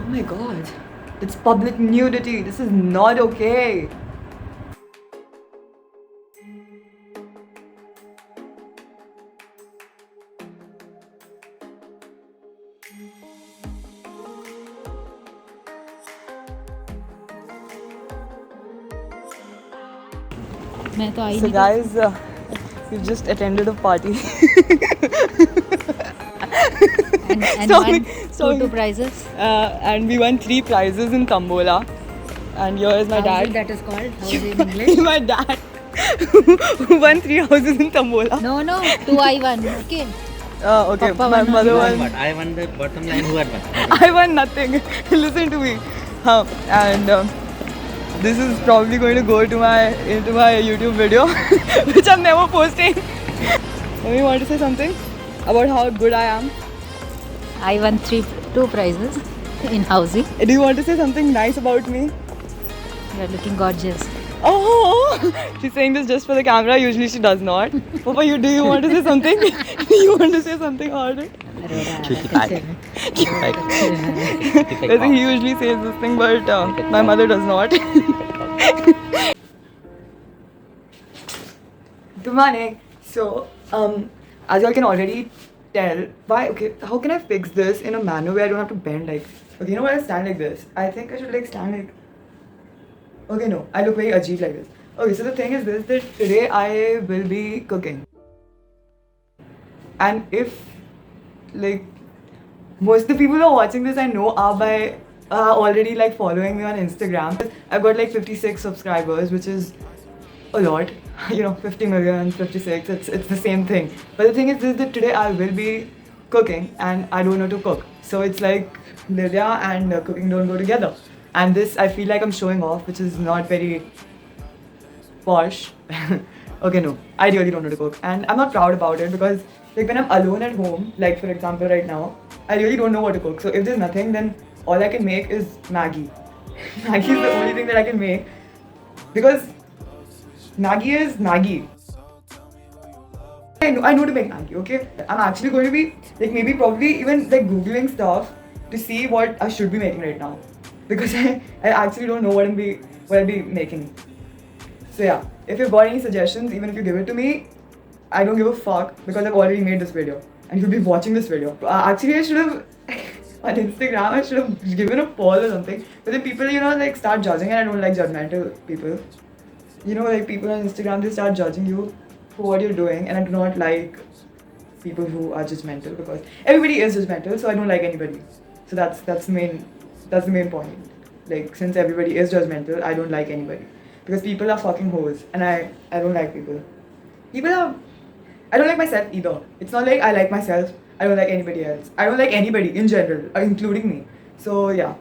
Oh my god. It's public nudity. This is not okay. मैं तो आई So नहीं guys, we've just attended a party. and Stop won me, stop two me. prizes. And we won 3 prizes in Tambola. And here is my Housing, dad. that is called housing in English. My dad who won 3 houses in Tambola. No, 2 I won. Okay. Okay, Papa my won mother only. won. What? I won the bottom line. Who had won? I won nothing. Listen to me. And this is probably going to go to into my YouTube video, which I'm never posting. You want to say something about how good I am? I won 2 prizes in housing. Do you want to say something nice about me? You are looking gorgeous. Oh, she's saying this just for the camera. Usually she does not. Papa, do you want to say something? You want to say something about it? Cutie pie. I think he usually says this thing, but my mother does not. Good morning. So, as y'all can already tell, okay, how can I fix this in a manner where I don't have to bend like, okay, you know what, I stand like this. I think I should like stand like, okay, no, I look very ajeeb like this. Okay, so the thing is this, that today I will be cooking. And if, like, most of the people who are watching this I know are already like following me on Instagram. I've got like 56 subscribers, which is a lot. 50 million, 56, it's the same thing. But the thing is this, that today I will be cooking and I don't know to cook. So it's like Lydia and cooking don't go together. And this, I feel like I'm showing off, which is not very posh. Okay, no, I really don't know to cook. And I'm not proud about it because like when I'm alone at home, like for example right now, I really don't know what to cook. So if there's nothing, then all I can make is Maggi. Maggi is the only thing that I can make because Maggi is Maggi. I know to make Maggi, okay? I'm actually going to be like maybe probably even like googling stuff to see what I should be making right now. Because I actually don't know what I'll be making. So yeah, if you've got any suggestions, even if you give it to me, I don't give a fuck because I've already made this video. And you'll be watching this video. Actually I should have on Instagram I should have given a poll or something. But then people, like start judging and I don't like judgmental people. Like people on Instagram, they start judging you for what you're doing, and I do not like people who are judgmental because everybody is judgmental, so I don't like anybody. So that's the main point. Like since everybody is judgmental, I don't like anybody because people are fucking hoes, and I don't like people. I don't like myself either. It's not like I like myself. I don't like anybody else. I don't like anybody in general, including me. So yeah.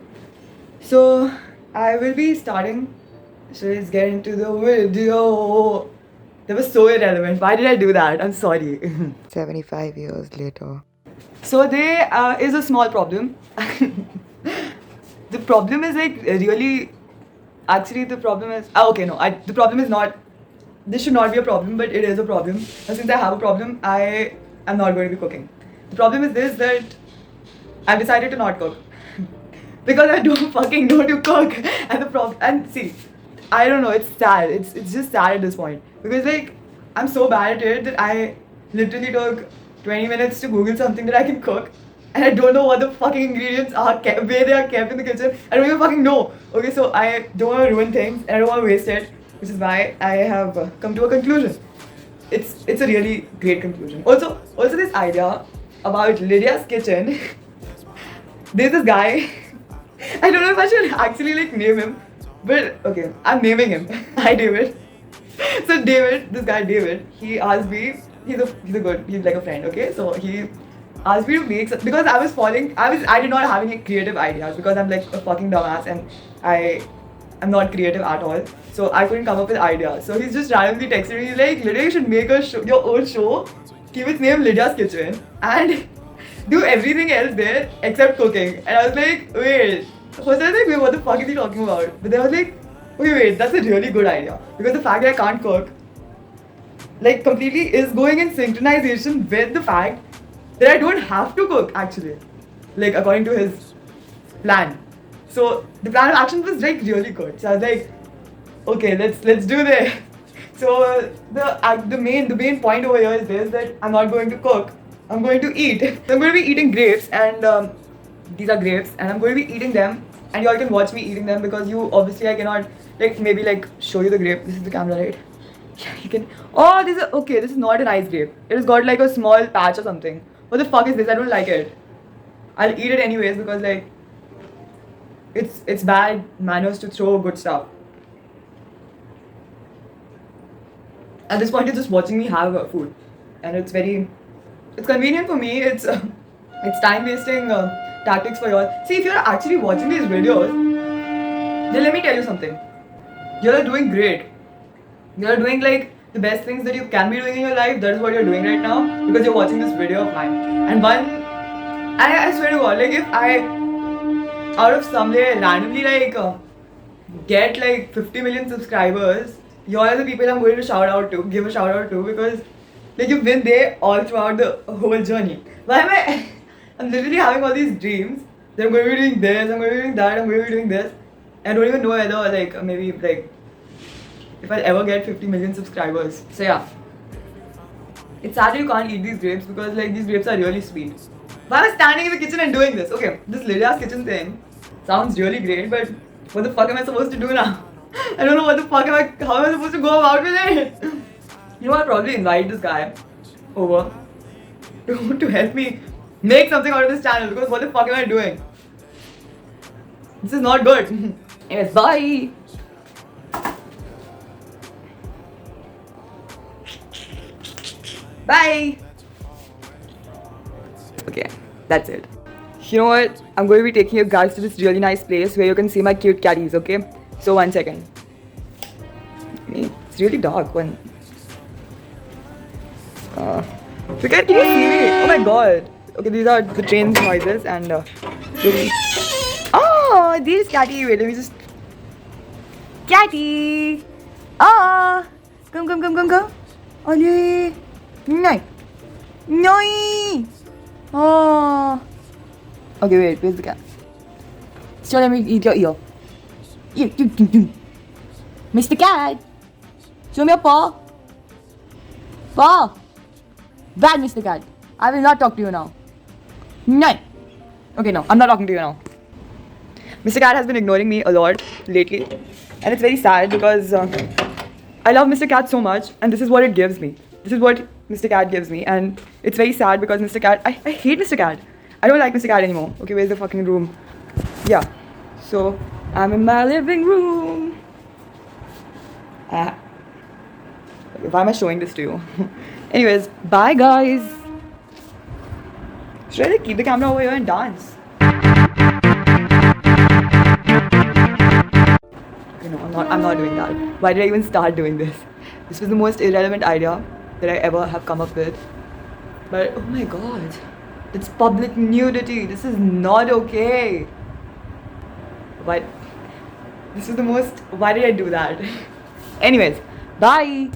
So I will be starting. So let's get into the video. That was so irrelevant. Why did I do that? I'm sorry. 75 years later. So there is a small problem. The problem is like really. Actually, the problem is. Okay, no. The problem is not. This should not be a problem, but it is a problem. And since I have a problem, I am not going to be cooking. The problem is this, that I've decided to not cook. Because I don't fucking know to cook. And see, I don't know, it's sad. It's just sad at this point. Because like I'm so bad at it that I literally took 20 minutes to Google something that I can cook. And I don't know what the fucking ingredients are, where they are kept in the kitchen. I don't even fucking know. Okay, so I don't want to ruin things and I don't want to waste it. Which is why I have come to a conclusion. It's a really great conclusion. Also this idea about Lydia's kitchen. There's this guy. I don't know if I should actually like name him, but okay, I'm naming him. Hi David. So David, this guy David, he asked me. He's like a friend. Okay, so he asked me to make because I did not have any creative ideas because I'm like a fucking dumbass and I'm not creative at all. So I couldn't come up with ideas. So he's just randomly texting me. He's like, Lydia, you should make your own show. Keep its name Lydia's Kitchen and do everything else there except cooking. And I was like, wait. First I was like, wait, what the fuck is he talking about? But then I was like, okay, wait, that's a really good idea. Because the fact that I can't cook, like completely is going in synchronization with the fact that I don't have to cook actually. Like according to his plan. So the plan of action was like really good. So I was like, okay, let's do this. So the main point over here is this, that I'm not going to cook. I'm going to eat. So I'm going to be eating grapes, and these are grapes, and I'm going to be eating them, and y'all can watch me eating them because you obviously I cannot maybe show you the grape. This is the camera, right? Yeah, you can. Oh, this is okay. This is not a nice grape. It has got like a small patch or something. What the fuck is this? I don't like it. I'll eat it anyways because it's bad manners to throw good stuff. At this point, you're just watching me have food, and it's convenient for me. It's time wasting tactics for y'all. See, if you're actually watching these videos, then let me tell you something. You're doing great. You're doing the best things that you can be doing in your life. That is what you're doing right now because you're watching this video of mine. And I swear to God, if I out of somewhere randomly get 50 million subscribers, you are the people I'm going to give a shout out to because you've been there all throughout the whole journey. Why am I'm literally having all these dreams that I'm going to be doing this, I'm going to be doing that, I'm going to be doing this. I don't even know whether maybe if I'll ever get 50 million subscribers. So yeah. It's sad that you can't eat these grapes because these grapes are really sweet. Why am I standing in the kitchen and doing this? Okay, this Lydia's kitchen thing sounds really great, but what the fuck am I supposed to do now? I don't know how am I supposed to go about with it? You know, I'll probably invite this guy over to help me make something out of this channel because what the fuck am I doing? This is not good. Anyways, bye! Bye! Okay, that's it. You know what? I'm going to be taking you guys to this really nice place where you can see my cute catties, okay? So 1 second. It's really dark. Can you see me? Oh my god. Okay, these are the train noises and really... Oh, there's Catty. Wait, let me just... Catty! Ah! Come. Allez! No! Oh! Okay, wait, where's the cat? So let me eat your ear. Mr. Cat! Show me your paw! Paw! Bad, Mr. Cat. I will not talk to you now. No! Okay, no, I'm not talking to you now. Mr. Cat has been ignoring me a lot lately. And it's very sad because I love Mr. Cat so much and this is what it gives me. This is what Mr. Cat gives me and it's very sad because Mr. Cat... I hate Mr. Cat. I don't like Mr. Cat anymore. Okay, where's the fucking room? Yeah. So, I'm in my living room. Why am I showing this to you? Anyways, bye guys. Should I keep the camera over here and dance? You know, I'm not doing that. Why did I even start doing this? This was the most irrelevant idea that I ever have come up with. But oh my god. It's public nudity. This is not okay. Why? This is the most... Why did I do that? Anyways, bye.